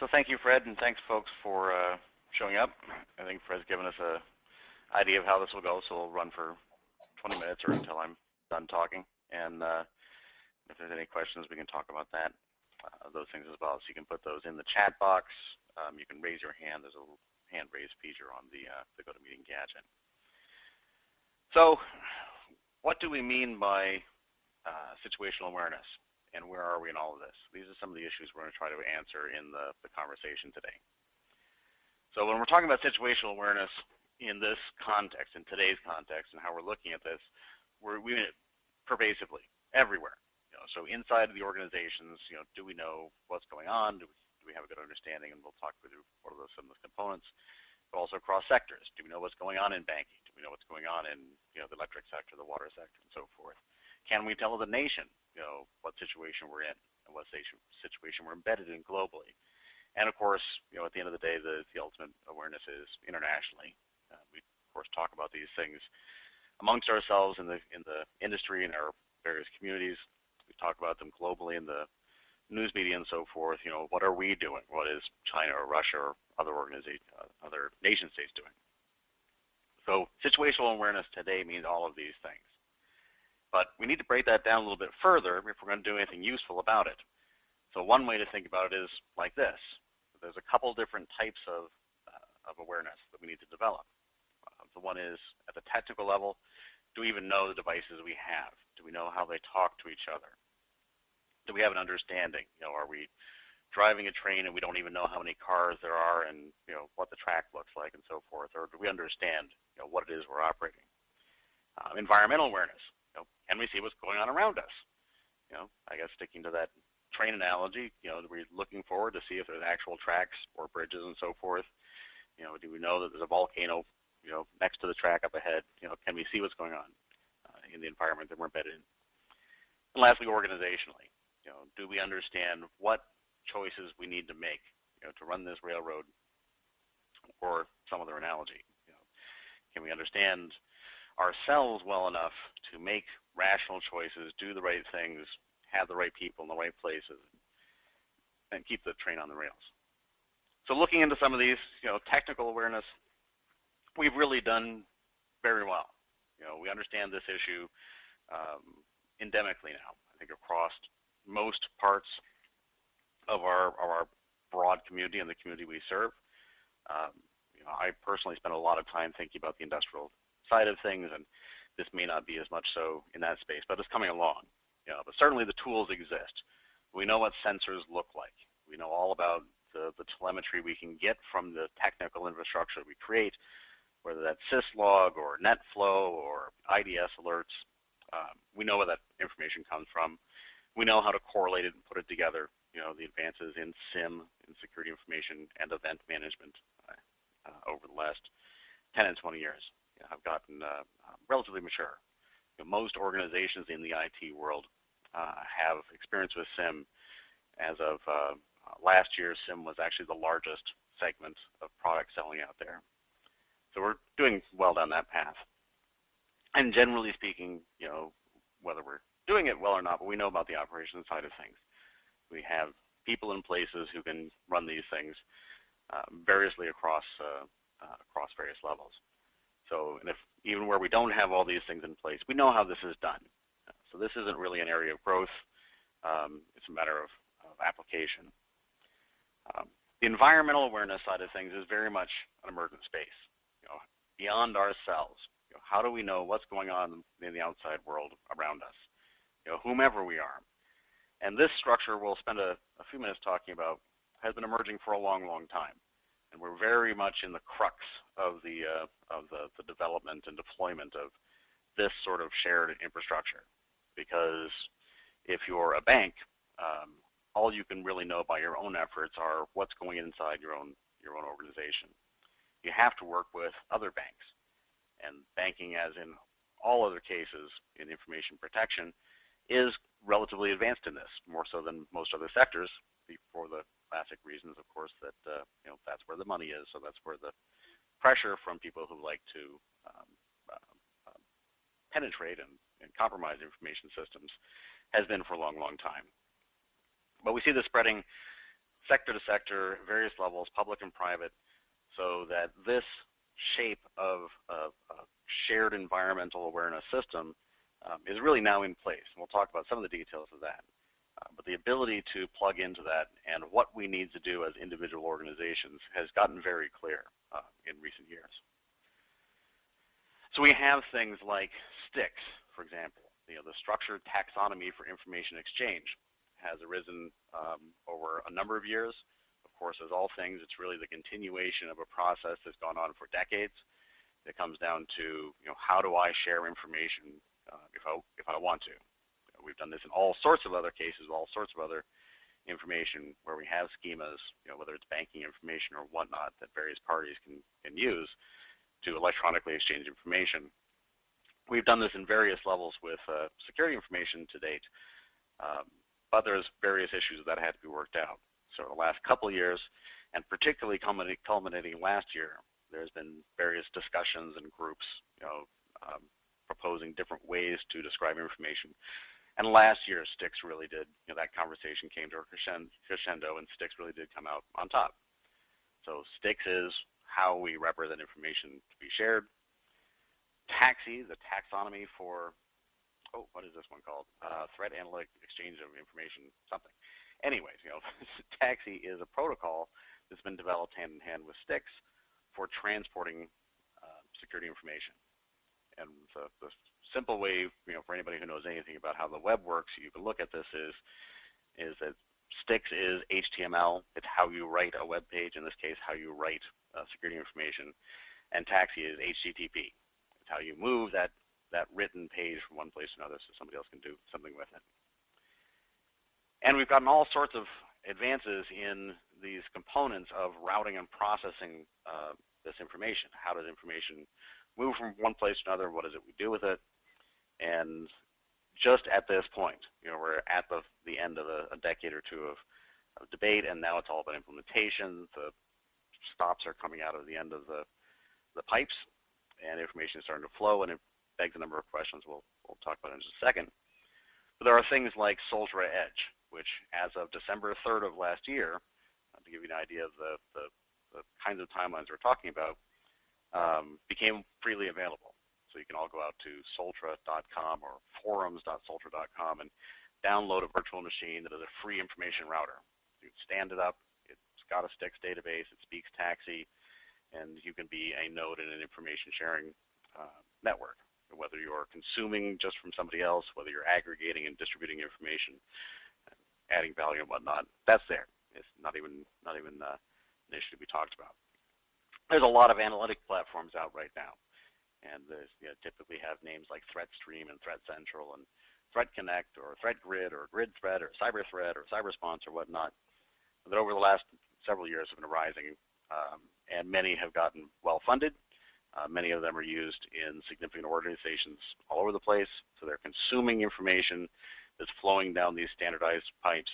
So thank you, Fred, and thanks, folks, for showing up. I think Fred's given us an idea of how this will go, so we'll run for 20 minutes or until I'm done talking. And if there's any questions, we can talk about that, those things as well. So you can put those in the chat box. You can raise your hand. There's a little hand raise feature on the GoToMeeting gadget. So what do we mean by situational awareness? And where are we in all of this? These are some of the issues we're going to try to answer in the conversation today. So when we're talking about situational awareness in this context, in today's context, and how we're looking at this, we mean it pervasively, everywhere. So inside of the organizations, do we know what's going on? Do we have a good understanding? And we'll talk through what are some of those components. But also across sectors. Do we know what's going on in banking? Do we know what's going on in the electric sector, the water sector, and so forth? Can we tell the nation what situation we're in and what situation we're embedded in globally? And of course, at the end of the day, the ultimate awareness is internationally. We of course talk about these things amongst ourselves in the industry and our various communities. We talk about them globally in the news media and so forth. What are we doing? What is China or Russia or other organizations, other nation states doing? So situational awareness today means all of these things. But we need to break that down a little bit further if we're going to do anything useful about it. So one way to think about it is like this. There's a couple different types of awareness that we need to develop. The one is at the technical level. Do we even know the devices we have? Do we know how they talk to each other? Do we have an understanding? Are we driving a train and we don't even know how many cars there are and what the track looks like and so forth? Or do we understand what it is we're operating? Environmental awareness. Can we see what's going on around us? I guess sticking to that train analogy, we're looking forward to see if there's actual tracks or bridges and so forth. Do we know that there's a volcano, next to the track up ahead? Can we see what's going on in the environment that we're embedded in? And lastly, organizationally, do we understand what choices we need to make, to run this railroad, or some other analogy? Can we understand ourselves well enough to make rational choices, do the right things, have the right people in the right places, and keep the train on the rails? So looking into some of these, technical awareness, we've really done very well. We understand this issue endemically now. I think across most parts of our broad community and the community we serve. I personally spend a lot of time thinking about the industrial side of things, and this may not be as much so in that space, but it's coming along. But certainly the tools exist. We know what sensors look like. We know all about the telemetry we can get from the technical infrastructure we create, whether that's syslog or NetFlow or IDS alerts. We know where that information comes from. We know how to correlate it and put it together. The advances in SIM, in security information and event management over the last 10 and 20 years have gotten relatively mature. Most organizations in the IT world have experience with SIM. As of last year, SIM was actually the largest segment of product selling out there. So we're doing well down that path. And generally speaking, whether we're doing it well or not, but we know about the operations side of things. We have people in places who can run these things variously across various levels. So, and if even where we don't have all these things in place, we know how this is done. So this isn't really an area of growth. It's a matter of application. The environmental awareness side of things is very much an emergent space. Beyond ourselves, how do we know what's going on in the outside world around us? Whomever we are. And this structure we'll spend a few minutes talking about has been emerging for a long, long time. And we're very much in the crux of the development and deployment of this sort of shared infrastructure. Because if you're a bank, all you can really know by your own efforts are what's going inside your own organization. You have to work with other banks. And banking, as in all other cases in information protection, is relatively advanced in this, more so than most other sectors, for the classic reasons, of course, that that's where the money is, so that's where the pressure from people who like to penetrate and compromise information systems has been for a long, long time. But we see this spreading sector to sector, various levels, public and private, so that this shape of a shared environmental awareness system is really now in place. And we'll talk about some of the details of that. But the ability to plug into that and what we need to do as individual organizations has gotten very clear in recent years. So we have things like STIX, for example. The structured taxonomy for information exchange has arisen over a number of years. Of course, as all things, it's really the continuation of a process that's gone on for decades. It comes down to, how do I share information if I want to? We've done this in all sorts of other cases, all sorts of other information where we have schemas, whether it's banking information or whatnot, that various parties can use to electronically exchange information. We've done this in various levels with security information to date, but there's various issues that had to be worked out. So the last couple of years, and particularly culminating last year, there's been various discussions and groups, proposing different ways to describe information. And last year, STIX really did, that conversation came to a crescendo, and STIX really did come out on top. So STIX is how we represent information to be shared. TAXI, the taxonomy for, what is this one called? Threat Analytic Exchange of Information, something. Anyways, TAXI is a protocol that's been developed hand in hand with STIX for transporting security information. And the simple way, for anybody who knows anything about how the web works, you can look at this is that STIX is HTML. It's how you write a web page, in this case, how you write security information. And TAXI is HTTP. It's how you move that written page from one place to another so somebody else can do something with it. And we've gotten all sorts of advances in these components of routing and processing this information. How does information move from one place to another? What is it we do with it? And just at this point, we're at the end of a decade or two of debate, and now it's all about implementation. The stops are coming out of the end of the pipes, and information is starting to flow, and it begs a number of questions we'll talk about in just a second. But there are things like Soltra Edge, which as of December 3rd of last year, to give you an idea of the kinds of timelines we're talking about, became freely available. So you can all go out to soltra.com or forums.soltra.com and download a virtual machine that is a free information router. You stand it up. It's got a STIX database. It speaks TAXI, and you can be a node in an information sharing network. Whether you're consuming just from somebody else, whether you're aggregating and distributing information, adding value and whatnot, that's there. It's not even an issue to be talked about. There's a lot of analytic platforms out right now, and there's typically have names like ThreatStream and Threat Central and Threat Connect or Threat Grid or Grid Threat or CyberThreat or CyberSponse or whatnot that over the last several years have been arising, and many have gotten well funded. Many of them are used in significant organizations all over the place, so they're consuming information that's flowing down these standardized pipes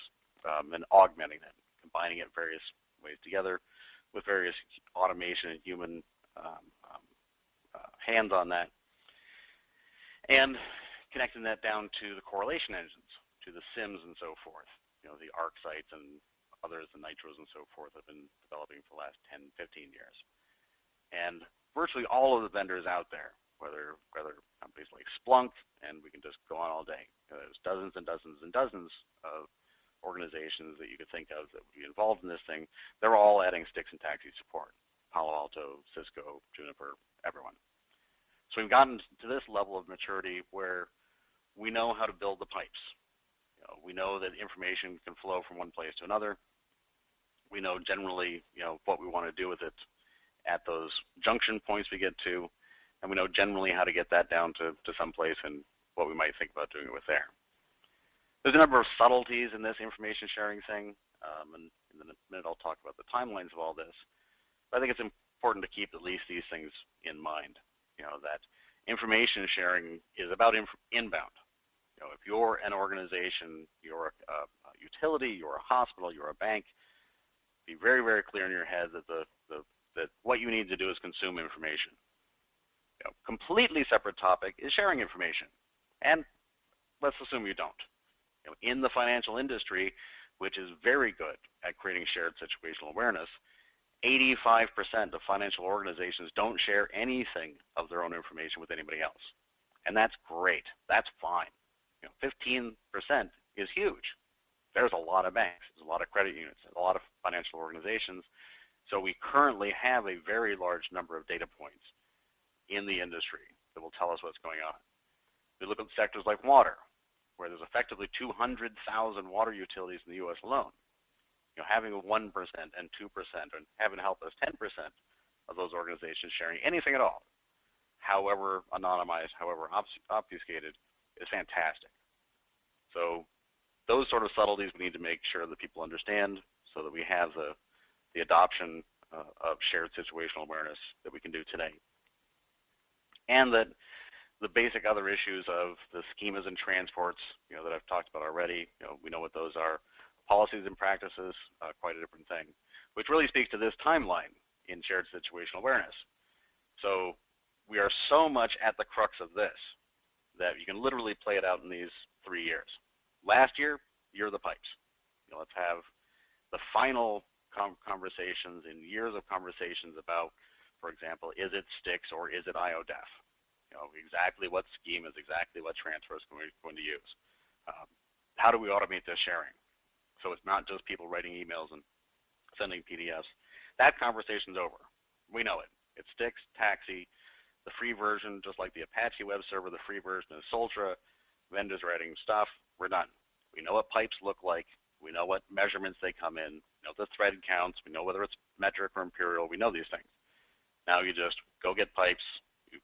and augmenting it, combining it various ways together with various automation and human hands on that, and connecting that down to the correlation engines, to the SIMs and so forth. The ArcSites and others, the Nitros and so forth, have been developing for the last 10, 15 years. And virtually all of the vendors out there, whether companies like Splunk, and we can just go on all day. There's dozens and dozens and dozens of organizations that you could think of that would be involved in this thing. They're all adding STIX and TAXI support. Palo Alto, Cisco, Juniper, everyone. So we've gotten to this level of maturity where we know how to build the pipes. We know that information can flow from one place to another. We know generally, what we want to do with it at those junction points we get to, and we know generally how to get that down to some place and what we might think about doing it with there. There's a number of subtleties in this information sharing thing, and in a minute I'll talk about the timelines of all this. But I think it's important to keep at least these things in mind, that information sharing is about inbound. If you're an organization, you're a utility, you're a hospital, you're a bank, be very, very clear in your head that that what you need to do is consume information. Completely separate topic is sharing information, and let's assume you don't. In the financial industry, which is very good at creating shared situational awareness. 85% of financial organizations don't share anything of their own information with anybody else. And that's great. That's fine. 15% is huge. There's a lot of banks, there's a lot of credit unions, a lot of financial organizations. So we currently have a very large number of data points in the industry that will tell us what's going on. We look at sectors like water, where there's effectively 200,000 water utilities in the U.S. alone. Having a 1% and 2% and having help us 10% of those organizations sharing anything at all, however anonymized, however obfuscated, is fantastic. So those sort of subtleties we need to make sure that people understand so that we have the adoption of shared situational awareness that we can do today. And that the basic other issues of the schemas and transports, that I've talked about already, we know what those are. Policies and practices, quite a different thing, which really speaks to this timeline in shared situational awareness. So we are so much at the crux of this that you can literally play it out in these 3 years. Last year, year of the pipes. Let's have the final conversations in years of conversations about, for example, is it STIX or is it IODEF? Exactly what scheme is exactly what transfer is going to use. How do we automate this sharing? So it's not just people writing emails and sending PDFs. That conversation's over. We know it. It's STIX, Taxi, the free version, just like the Apache web server, the free version is Soltra, vendors writing stuff. We're done. We know what pipes look like. We know what measurements they come in. We know the thread counts. We know whether it's metric or imperial. We know these things. Now you just go get pipes, you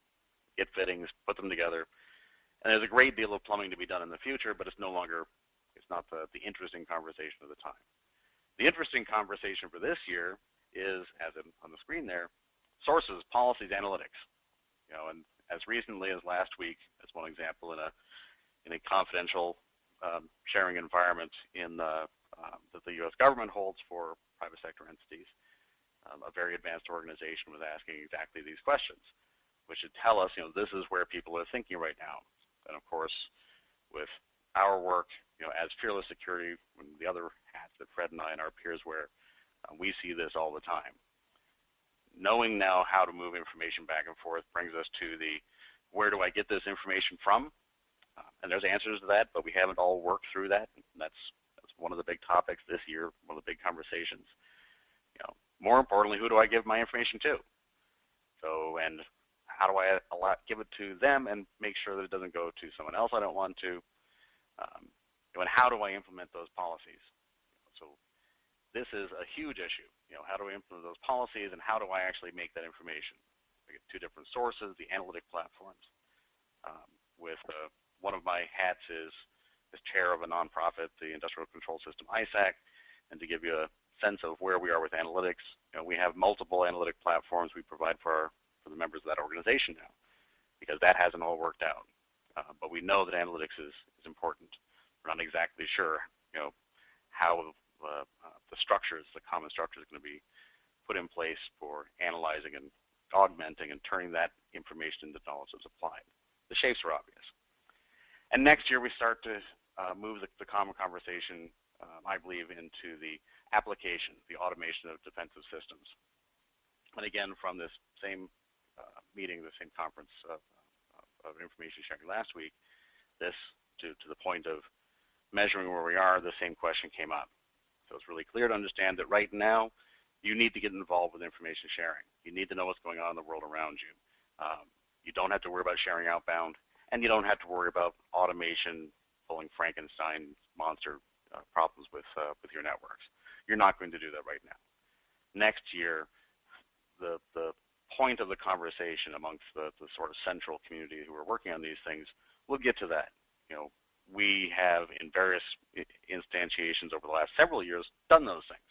get fittings, put them together. And there's a great deal of plumbing to be done in the future, but it's no longer not the interesting conversation of the time. The interesting conversation for this year is, as on the screen there, sources, policies, analytics. And as recently as last week, as one example, in a confidential sharing environment that the U.S. government holds for private sector entities, a very advanced organization was asking exactly these questions, which should tell us, this is where people are thinking right now. And of course, with our work, as Fearless Security, and the other hats that Fred and I and our peers wear, we see this all the time. Knowing now how to move information back and forth brings us to the where do I get this information from? And there's answers to that, but we haven't all worked through that. And that's one of the big topics this year, one of the big conversations. More importantly, who do I give my information to? So, and how do I give it to them and make sure that it doesn't go to someone else I don't want to? And how do I implement those policies? So this is a huge issue. How do I implement those policies and how do I actually make that information? I get two different sources, the analytic platforms. One of my hats is as chair of a nonprofit, the Industrial Control System, ISAC, and to give you a sense of where we are with analytics, we have multiple analytic platforms we provide for the members of that organization now, because that hasn't all worked out. But we know that analytics is important. We're not exactly sure, how the structures, the common structure is going to be put in place for analyzing and augmenting and turning that information into knowledge that's applied. The shapes are obvious. And next year we start to move the common conversation, I believe, into the application, the automation of defensive systems. And again, from this same meeting, the same conference of information sharing last week, this to the point of measuring where we are, the same question came up. So it's really clear to understand that right now you need to get involved with information sharing. You need to know what's going on in the world around you. You don't have to worry about sharing outbound, and you don't have to worry about automation pulling Frankenstein monster problems with your networks. You're not going to do that right now. Next year, the point of the conversation amongst the sort of central community who are working on these things, we'll get to that. We have in various instantiations over the last several years done those things.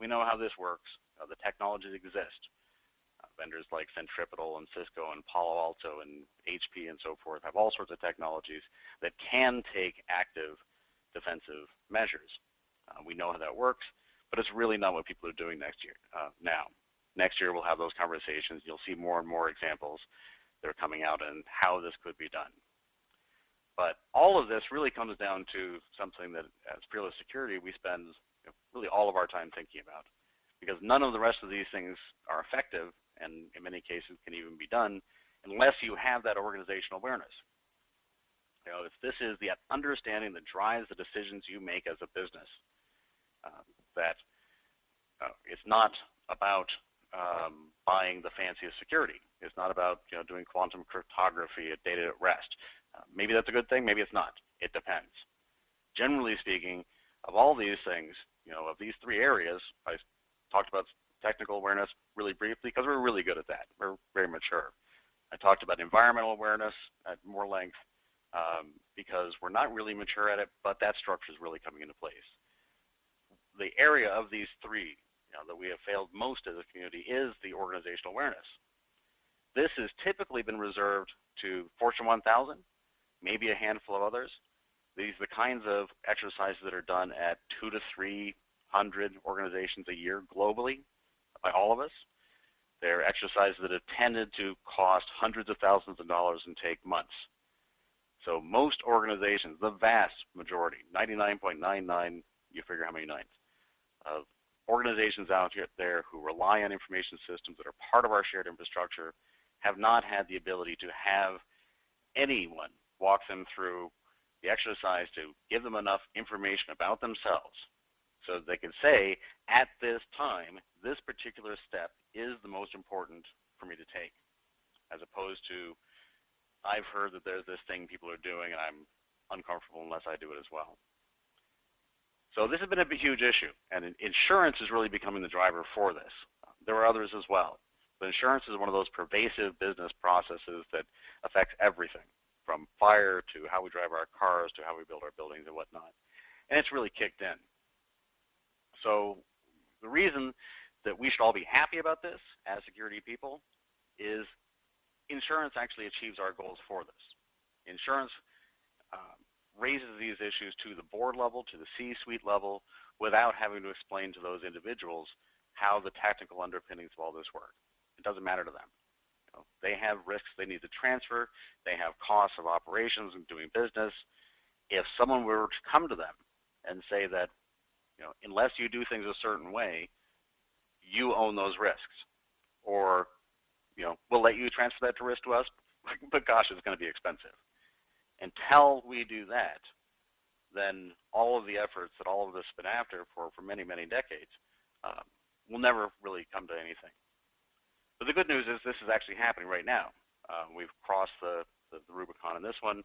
We know how this works. The technologies exist. Vendors like Centripetal and Cisco and Palo Alto and HP and so forth have all sorts of technologies that can take active defensive measures. We know how that works, but it's really not what people are doing next year. Now, next year we'll have those conversations. You'll see more and more examples that are coming out and how this could be done. But all of this really comes down to something that, as Fearless Security, we spend really all of our time thinking about, because none of the rest of these things are effective, and in many cases can even be done, unless you have that organizational awareness. If this is the understanding that drives the decisions you make as a business, that it's not about buying the fanciest security. It's not about doing quantum cryptography at data at rest. Maybe that's a good thing, maybe it's not. It depends. Generally speaking, of all these things, of these three areas, I talked about technical awareness really briefly because we're really good at that. We're very mature. I talked about environmental awareness at more length because we're not really mature at it, but that structure is really coming into place. The area of these three that we have failed most as a community is the organizational awareness. This has typically been reserved to Fortune 1000, maybe a handful of others. These are the kinds of exercises that are done at 200 to 300 organizations a year globally by all of us. They're exercises that have tended to cost hundreds of thousands of dollars and take months. So most organizations, the vast majority, 99.99, you figure how many nines, of organizations out there who rely on information systems that are part of our shared infrastructure have not had the ability to have anyone walk them through the exercise to give them enough information about themselves so that they can say, at this time, this particular step is the most important for me to take, as opposed to, I've heard that there's this thing people are doing and I'm uncomfortable unless I do it as well. So this has been a huge issue, and insurance is really becoming the driver for this. There are others as well. But insurance is one of those pervasive business processes that affects everything, from fire to how we drive our cars to how we build our buildings and whatnot. And it's really kicked in. So the reason that we should all be happy about this as security people is insurance actually achieves our goals for this. Insurance raises these issues to the board level, to the C-suite level, without having to explain to those individuals how the technical underpinnings of all this work. It doesn't matter to them. They have risks they need to transfer. They have costs of operations and doing business. If someone were to come to them and say that, unless you do things a certain way, you own those risks, or we'll let you transfer that risk to us, but gosh, it's going to be expensive. Until we do that, then all of the efforts that all of us have been after for many, many decades will never really come to anything. But the good news is this is actually happening right now. We've crossed the Rubicon in this one,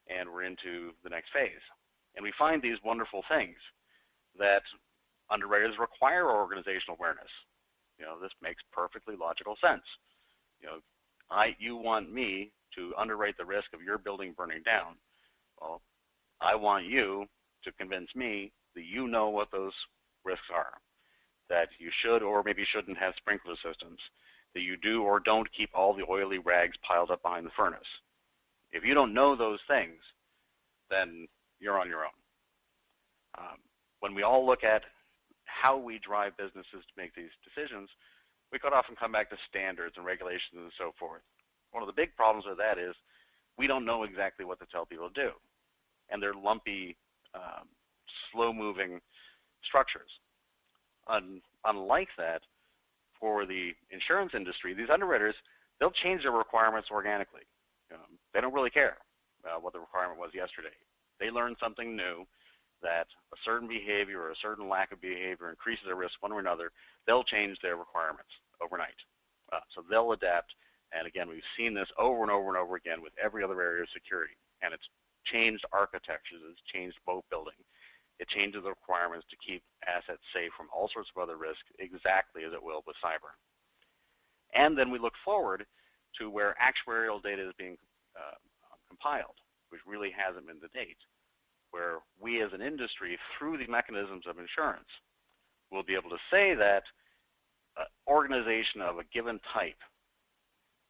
and we're into the next phase. And we find these wonderful things that underwriters require organizational awareness. This makes perfectly logical sense. You want me to underwrite the risk of your building burning down. Well, I want you to convince me that you know what those risks are, that you should or maybe shouldn't have sprinkler systems, that you do or don't keep all the oily rags piled up behind the furnace. If you don't know those things, then you're on your own. When we all look at how we drive businesses to make these decisions, we could often come back to standards and regulations and so forth. One of the big problems with that is we don't know exactly what to tell people to do. And they're lumpy, slow-moving structures. Unlike that, for the insurance industry, these underwriters, they'll change their requirements organically. They don't really care what the requirement was yesterday. They learn something new, that a certain behavior or a certain lack of behavior increases their risk one way or another, they'll change their requirements overnight. So they'll adapt. And again, we've seen this over and over and over again with every other area of security. And it's changed architectures, it's changed boat building. It changes the requirements to keep assets safe from all sorts of other risks, exactly as it will with cyber. And then we look forward to where actuarial data is being compiled, which really hasn't been to date, where we as an industry, through the mechanisms of insurance, will be able to say that an organization of a given type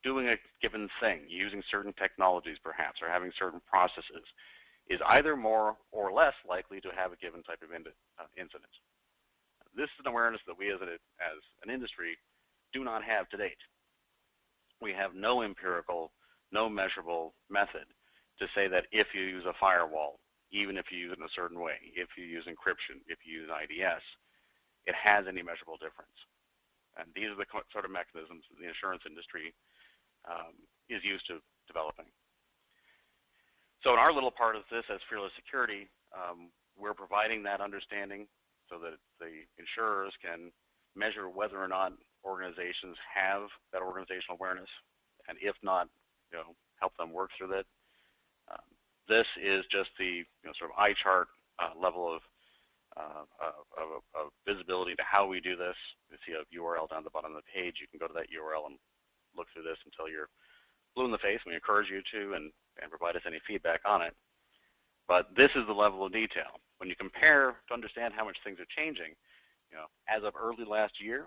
doing a given thing, using certain technologies perhaps, or having certain processes, is either more or less likely to have a given type of incident. This is an awareness that we as an industry do not have to date. We have no empirical, no measurable method to say that if you use a firewall, even if you use it in a certain way, if you use encryption, if you use IDS, it has any measurable difference. And these are the sort of mechanisms that the insurance industry is used to developing. So in our little part of this as Fearless Security, we're providing that understanding so that the insurers can measure whether or not organizations have that organizational awareness, and if not, help them work through that. This is just the sort of eye chart level of visibility to how we do this. You see a URL down the bottom of the page. You can go to that URL and look through this until you're blue in the face. We encourage you to and provide us any feedback on it. But this is the level of detail. When you compare to understand how much things are changing, as of early last year,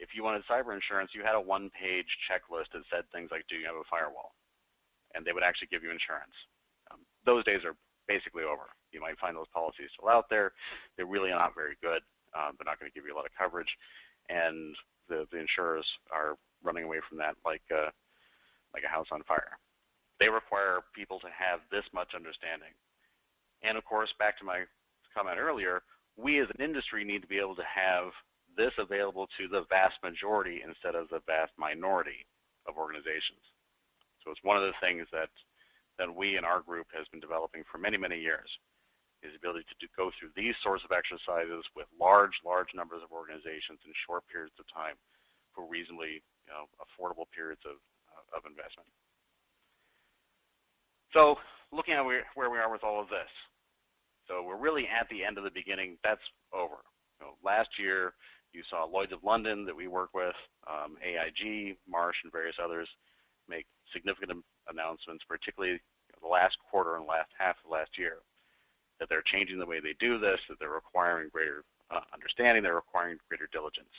if you wanted cyber insurance, you had a one-page checklist that said things like, do you have a firewall? And they would actually give you insurance. Those days are basically over. You might find those policies still out there. They're really not very good. They're not going to give you a lot of coverage. And the insurers are running away from that like a house on fire. They require people to have this much understanding. And of course, back to my comment earlier, we as an industry need to be able to have this available to the vast majority instead of the vast minority of organizations. So it's one of the things that we in our group has been developing for many, many years, is the ability to go through these sorts of exercises with large numbers of organizations in short periods of time for reasonably affordable periods of investment. So looking at where we are with all of this. So we're really at the end of the beginning. That's over. Last year, you saw Lloyd's of London that we work with, AIG, Marsh, and various others make significant announcements, particularly the last quarter and last half of last year, that they're changing the way they do this, that they're requiring greater understanding, they're requiring greater diligence.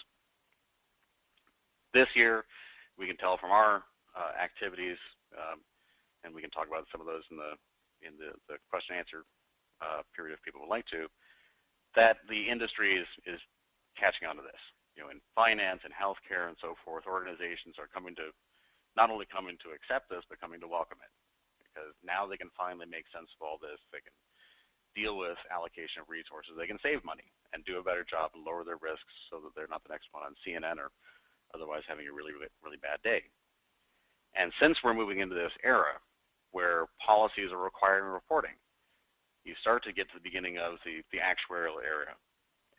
This year, we can tell from our activities, and we can talk about some of those in the question and answer period if people would like to, that the industry is catching on to this. In finance and healthcare and so forth, organizations are not only coming to accept this, but coming to welcome it. Because now they can finally make sense of all this. They can deal with allocation of resources. They can save money and do a better job and lower their risks so that they're not the next one on CNN or otherwise having a really, really bad day. And since we're moving into this era where policies are requiring reporting, you start to get to the beginning of the actuarial era.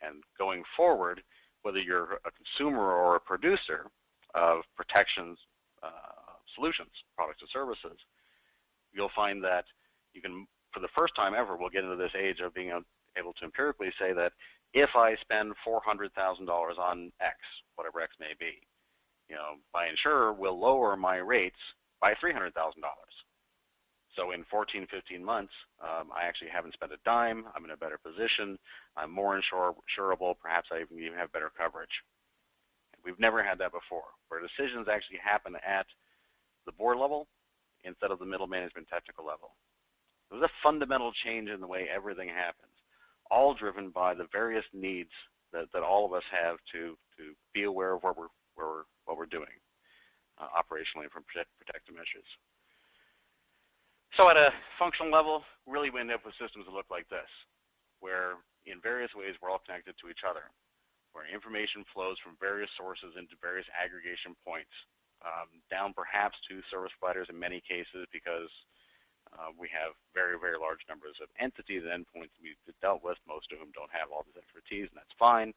And going forward, whether you're a consumer or a producer of protections solutions, products and services, you'll find that you can, for the first time ever, we'll get into this age of being able to empirically say that if I spend $400,000 on X, whatever X may be, my insurer will lower my rates by $300,000. So in 14, 15 months, I actually haven't spent a dime. I'm in a better position. I'm more insurable. Perhaps I even have better coverage. We've never had that before, where decisions actually happen at the board level instead of the middle management technical level. There's a fundamental change in the way everything happens, all driven by the various needs that all of us have to be aware of what we're doing operationally from protective measures. So at a functional level, really we end up with systems that look like this, where in various ways we're all connected to each other, where information flows from various sources into various aggregation points, down perhaps to service providers in many cases because we have very, very large numbers of entities and endpoints we've dealt with, most of whom don't have all this expertise, and that's fine.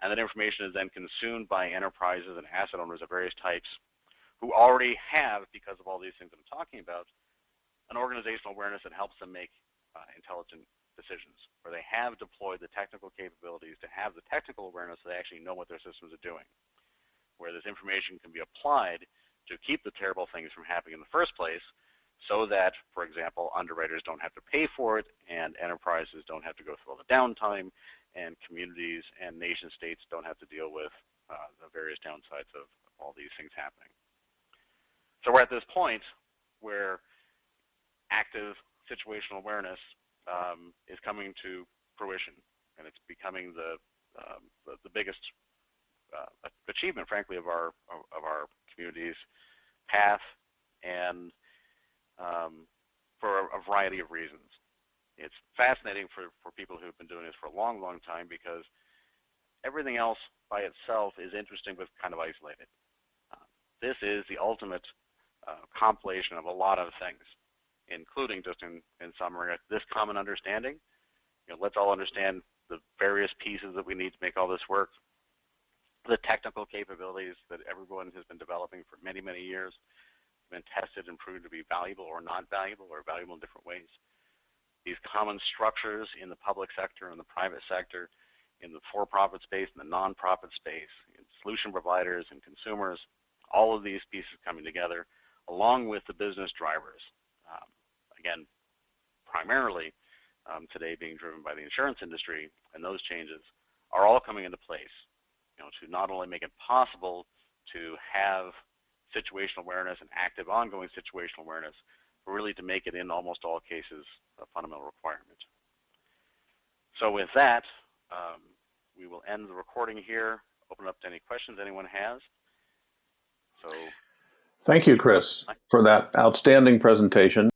And that information is then consumed by enterprises and asset owners of various types who already have, because of all these things that I'm talking about, an organizational awareness that helps them make intelligent decisions, where they have deployed the technical capabilities to have the technical awareness so they actually know what their systems are doing, where this information can be applied to keep the terrible things from happening in the first place so that, for example, underwriters don't have to pay for it and enterprises don't have to go through all the downtime and communities and nation states don't have to deal with the various downsides of all these things happening. So we're at this point where active situational awareness is coming to fruition, and it's becoming the biggest achievement, frankly, of our community's path. And for a variety of reasons. It's fascinating for people who've been doing this for a long, long time because everything else by itself is interesting but kind of isolated. Uh, this is the ultimate compilation of a lot of things, including, just in summary, this common understanding. Let's all understand the various pieces that we need to make all this work, the technical capabilities that everyone has been developing for many, many years, been tested and proved to be valuable or not valuable or valuable in different ways. These common structures in the public sector and the private sector, in the for-profit space and the non-profit space, in solution providers and consumers, all of these pieces coming together, along with the business drivers. Again, primarily today being driven by the insurance industry, and those changes are all coming into place, to not only make it possible to have situational awareness and active ongoing situational awareness, but really to make it in almost all cases a fundamental requirement. So with that, we will end the recording here, open up to any questions anyone has. So thank you, Chris, for that outstanding presentation.